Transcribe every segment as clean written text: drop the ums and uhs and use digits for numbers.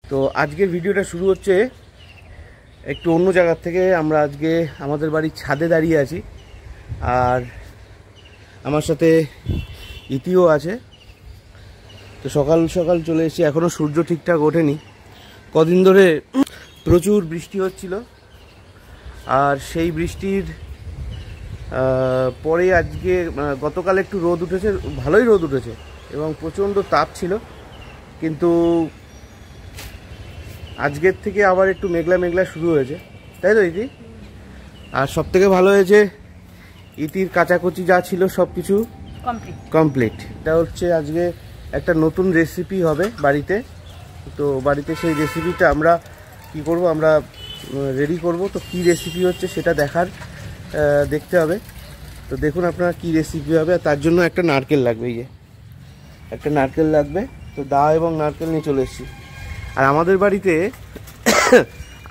তো আজকের ভিডিওটা শুরু হচ্ছে একটু অন্য জায়গার থেকে। আমরা আজকে আমাদের বাড়ির ছাদে দাঁড়িয়ে আছি, আর আমার সাথে ইতিও আছে। তো সকাল সকাল চলে এসেছি, এখনও সূর্য ঠিকঠাক ওঠেনি। কদিন ধরে প্রচুর বৃষ্টি হচ্ছিল, আর সেই বৃষ্টির পরে আজকে গতকাল একটু রোদ উঠেছে, ভালোই রোদ উঠেছে এবং প্রচণ্ড তাপ ছিল। কিন্তু আজকের থেকে আবার একটু মেঘলা মেঘলা শুরু হয়েছে, তাই তো ইতি? আর সব থেকে ভালো হয়েছে ইতির কাচাকুচি যা ছিল সব কিছু কমপ্লিট। এটা হচ্ছে আজকে একটা নতুন রেসিপি হবে বাড়িতে। তো বাড়িতে সেই রেসিপিটা আমরা কি করব, আমরা রেডি করব। তো কি রেসিপি হচ্ছে সেটা দেখতে হবে। তো দেখুন আপনারা কি রেসিপি হবে। আর তার জন্য একটা নারকেল লাগবে, এই যে একটা নারকেল লাগবে। তো দা এবং নারকেল নিয়ে চলে এসেছি। আর আমাদের বাড়িতে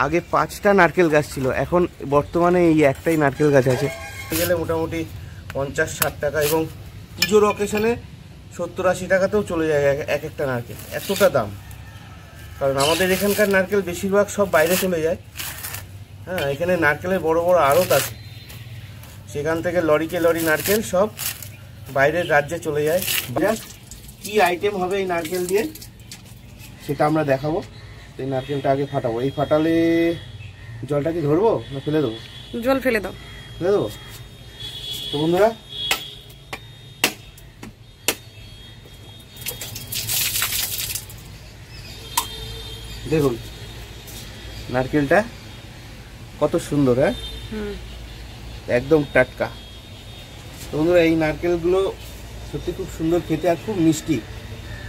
আগে 5টা নারকেল গাছ ছিল, এখন বর্তমানে এই একটাই নারকেল গাছ আছে। গেলে মোটামুটি 50-60 টাকা, এবং পুজোর অকেশনে 70-80 টাকাতেও চলে যায় এক একটা নারকেল। এতটা দাম, কারণ আমাদের এখানকার নারকেল বেশিরভাগ সব বাইরে চলে যায়। হ্যাঁ, এখানে নারকেলের বড় বড় আড়ত আছে, সেখান থেকে লরিকে লরি নারকেল সব বাইরের রাজ্যে চলে যায়। কি আইটেম হবে এই নারকেল দিয়ে সেটা আমরা দেখাবো। এই নারকেলটা আগে ফাটাবো। এই ফাটালে জলটা কি ধরবো না ফেলে দেবো? জল ফেলে দাও। ফেলে দেবো। তো বন্ধুরা, দেখুন নারকেলটা কত সুন্দর। হ্যাঁ, একদম টাটকা। তো বন্ধুরা, এই নারকেলগুলো সত্যি খুব সুন্দর খেতে, আর খুব মিষ্টি,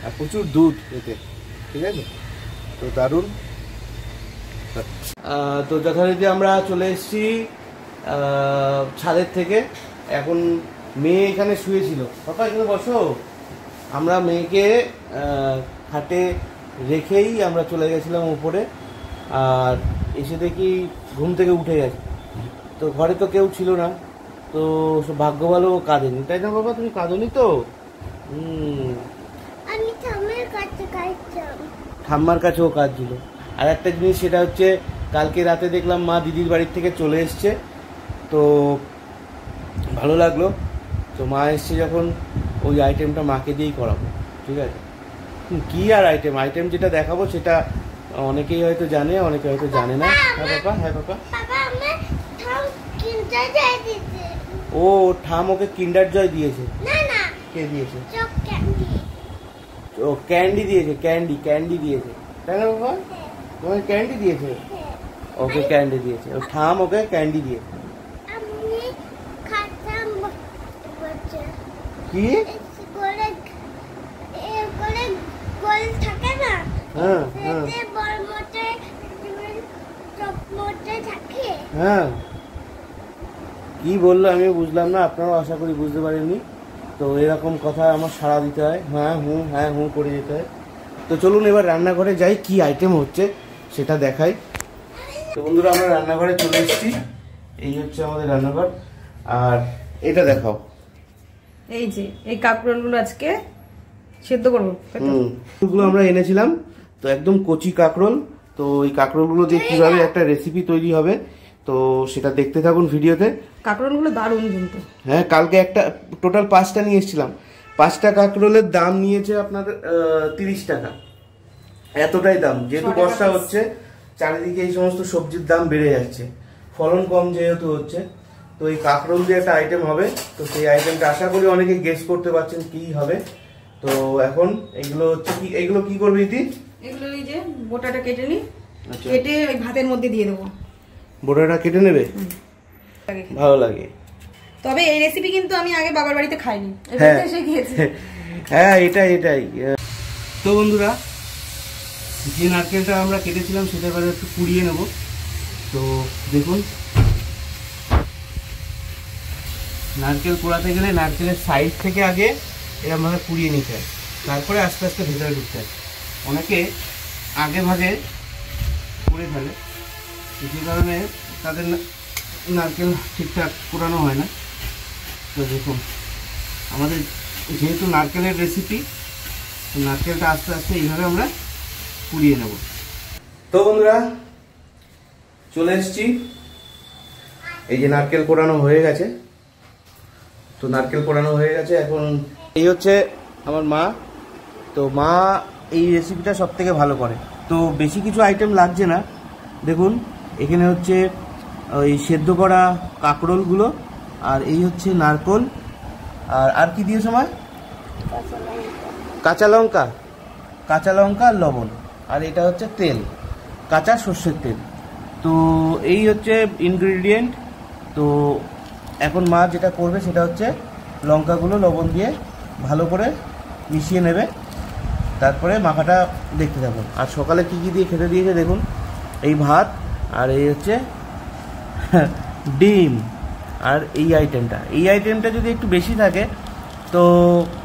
আর প্রচুর দুধ খেতে, ঠিক আছে? তো দারুণ। তো যথারীতি আমরা চলে এসেছি ছাদের থেকে। এখন মেয়ে এখানে শুয়েছিল। পাপা এখানে বসো। আমরা মেয়েকে খাটে রেখেই আমরা চলে গেছিলাম উপরে, আর এসে দেখি ঘুম থেকে উঠে গেছে। তো ঘরে তো কেউ ছিল না, তো ভাগ্য ভালো কাঁদেনি, তাই না বাবা? তুমি কাঁদনি তো? আমি ঠাম্মার কাছেও কাঁদছিল। আর একটা জিনিস, সেটা হচ্ছে কালকে রাতে দেখলাম মা দিদির বাড়ির থেকে চলে এসছে, তো ভালো লাগলো। তো মা এসছে যখন, ওই আইটেমটা মাকে দিয়েই করাবো, ঠিক আছে? কি আর আইটেম যেটা দেখাবো সেটা অনেকেই হয়তো জানে, অনেকে হয়তো জানে না। হ্যাঁ বাবা, হ্যাঁ বাবা। ও, ঠাম ওকে কিন্ডার জয় দিয়েছে। কে দিয়েছে? ও ক্যান্ডি দিয়েছে, ক্যান্ডি দিয়েছে, তাই না বাবা? তোমাকে ক্যান্ডি দিয়েছে? ওকে ক্যান্ডি দিয়েছে, ও ঠাম ওকে ক্যান্ডি দিয়েছে। কি? হ্যাঁ হ্যাঁ, কি বললো আমি বুঝলাম না, আপনারাও আশা করি বুঝতে পারেননি। তো এরকম কথা আমার সাড়া দিতে হয়, হ্যাঁ হুঁ করে যেতে হয়। তো চলুন এবার রান্নাঘরে যাই, কি আইটেম হচ্ছে সেটা দেখাই। তো বন্ধুরা, আমরা রান্নাঘরে চলে এসেছি। এই হচ্ছে আমাদের রান্নাঘর। আর এটা দেখাও, এই যে এই কাঁকরোলগুলো আজকে সেদ্ধ করবো। কাঁকরোলগুলো আমরা এনেছিলাম, তো একদম কচি কাঁকরোল। তো এই কাঁকরোলগুলো দিয়ে কিভাবে একটা রেসিপি তৈরি হবে, তো সেটা দেখতে থাকুন ভিডিওতে। কাঁকরোলগুলো দারুণ কিন্তু। হ্যাঁ, কালকে একটা টোটাল 5টা নিয়ে এসেছিলাম। 5টা কাঁকরোলের দাম নিয়েছে আপনার 30 টাকা। এতটাই দাম, যেহেতু বর্ষা হচ্ছে, চারিদিকে এই সমস্ত সবজির দাম বেড়ে যাচ্ছে, ফলন কম যেহেতু হচ্ছে। তো এই কাঁকরোল দিয়ে একটা আইটেম হবে। তো সেই আইটেমটা আশা করি অনেকে গেস করতে পারছেন কি হবে। তো এখন এগুলো হচ্ছে কি, এগুলো কি করবে ইতি? এগুলো এই যে বোটাটা কেটে নি, কেটে ওই ভাতের মধ্যে দিয়ে দেবো। বোটাটা কেটে নেবে? ভালো লাগে। তবে এই রেসিপি কিন্তু আমি আগে বাবার বাড়িতে খাইনি, এবারে এসে খেয়েছি। হ্যাঁ, এটাই। তো বন্ধুরা, যে নারকেলটা আমরা কেটেছিলাম সেটা এবারে একটু কুড়িয়ে নেব। তো দেখুন, নারকেল কোড়াতে গেলে নারকেলের সাইড থেকে আগে এরকম ভাবে কুড়িয়ে নিতে হয়, তারপরে আস্তে আস্তে ভেতরে ঢুকতে হয়। অনেকে আগে ভাগে কুড়ে ফেলে, যে কারণে তাদের নারকেল ঠিকঠাক কুড়ানো হয় না। তো দেখুন, আমাদের যেহেতু নারকেলের রেসিপি, নারকেলটা আস্তে আস্তে এইভাবে আমরা কুড়িয়ে নেব। তো বন্ধুরা চলে এসেছি, এই যে নারকেল কোড়ানো হয়ে গেছে। তো নারকেল কোড়ানো হয়ে গেছে, এখন এই হচ্ছে আমার মা। তো মা এই রেসিপিটা সব থেকে ভালো করে। তো বেশি কিছু আইটেম লাগছে না, দেখুন এখানে হচ্ছে ওই সেদ্ধ করা কাঁকরোলগুলো, আর এই হচ্ছে নারকেল, আর কি দিয়ে সময় কাঁচা লঙ্কা আর লবণ, আর এটা হচ্ছে তেল, কাঁচা সর্ষের তেল। তো এই হচ্ছে ইনগ্রিডিয়েন্ট। তো এখন মা যেটা করবে সেটা হচ্ছে লঙ্কাগুলো লবণ দিয়ে ভালো করে মিশিয়ে নেবে, তারপরে মাখাটা দেখতে থাকুন। আর সকালে কী কী দিয়ে খেতে দিয়েছে দেখুন, এই ভাত, আর এই হচ্ছে ডিম, আর এই আইটেমটা যদি একটু বেশি থাকে তো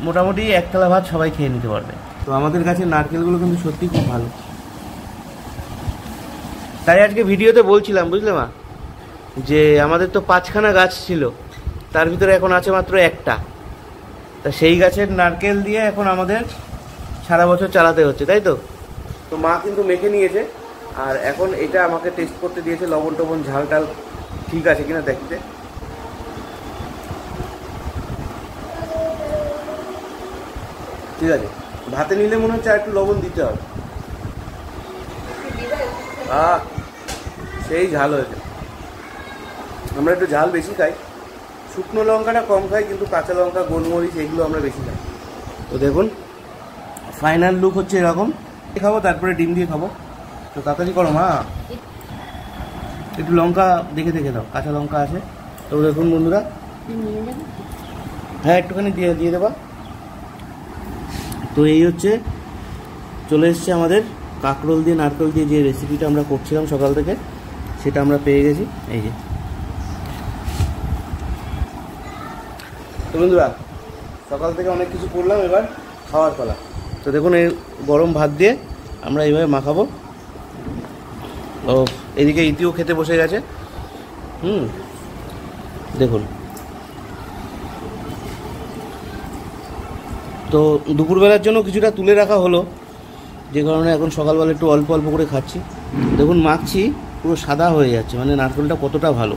মোটামুটি এক থালা ভাত সবাই খেয়ে নিতে পারবে। তো আমাদের কাছে নারকেলগুলো কিন্তু সত্যি খুব ভালো, তাই আজকে ভিডিওতে বলছিলাম, বুঝলে মা, যে আমাদের তো 5খানা গাছ ছিল, তার ভিতরে এখন আছে মাত্র একটা। তা সেই গাছের নারকেল দিয়ে এখন আমাদের সারা বছর চালাতে হচ্ছে, তাই তো। তো মা কিন্তু মেখে নিয়েছে, আর এখন এটা আমাকে টেস্ট করতে দিয়েছে, লবণ টবণ ঝাল টাল ঠিক আছে কিনা দেখতে। ঠিক আছে, ভাতে নিলে মনে হচ্ছে আর একটু লবণ দিতে হবে। সেই ঝাল হয়েছে, আমরা একটু ঝাল বেশি খাই, শুকনো লঙ্কাটা কম খাই, কিন্তু কাঁচা লঙ্কা গোলমরিচ এগুলো আমরা বেশি খাই। তো দেখুন ফাইনাল লুক হচ্ছে এরকম। খাবো তারপরে ডিম দিয়ে খাবো। তো তাড়াতাড়ি করো মা, একটু লঙ্কা দেখে দাও, কাঁচা লঙ্কা আছে। তো দেখুন বন্ধুরা, হ্যাঁ একটুখানি দিয়ে দেবা। তো এই হচ্ছে চলে এসছে আমাদের কাঁকরোল দিয়ে নারকেল দিয়ে যে রেসিপিটা আমরা করছিলাম সকাল থেকে, সেটা আমরা পেয়ে গেছি। এই যে তো বন্ধুরা, সকাল থেকে অনেক কিছু করলাম, এবার খাওয়ার পালা। তো দেখুন এই গরম ভাত দিয়ে আমরা এইভাবে মাখাবো। ও এদিকে ইতিও খেতে বসে গেছে। দেখুন, তো দুপুরবেলার জন্য কিছুটা তুলে রাখা হলো, যে কারণে এখন সকালবেলা একটু অল্প অল্প করে খাচ্ছি। দেখুন মাখছি, পুরো সাদা হয়ে যাচ্ছে, মানে নারকেলটা কতটা ভালো।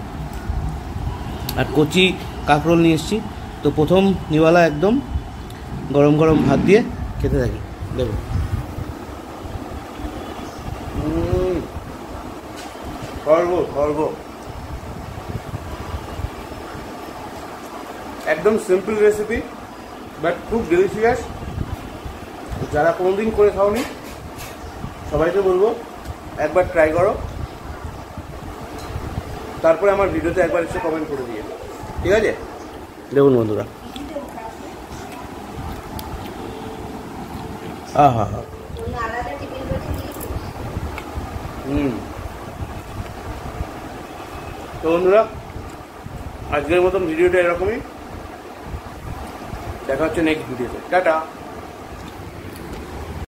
আর কচি কাঁকরোল নিয়ে এসেছি। তো প্রথম নিওয়ালা একদম গরম গরম ভাত দিয়ে খেতে থাকি। দেখুন স্বর্গ, একদম সিম্পল রেসিপি, বাট খুব ডেলিশিয়াস। যারা কোনোদিন করে খাওনি সবাইকে বলবো একবার ট্রাই করো, তারপরে আমার ভিডিওতে একবার এসে কমেন্ট করে দিয়ে, ঠিক আছে। দেখুন বন্ধুরা, হা তো বন্ধুরা, আজকের মতন ভিডিওটা এরকমই, দেখা হচ্ছে নেক্সট ভিডিওতে। টাটা।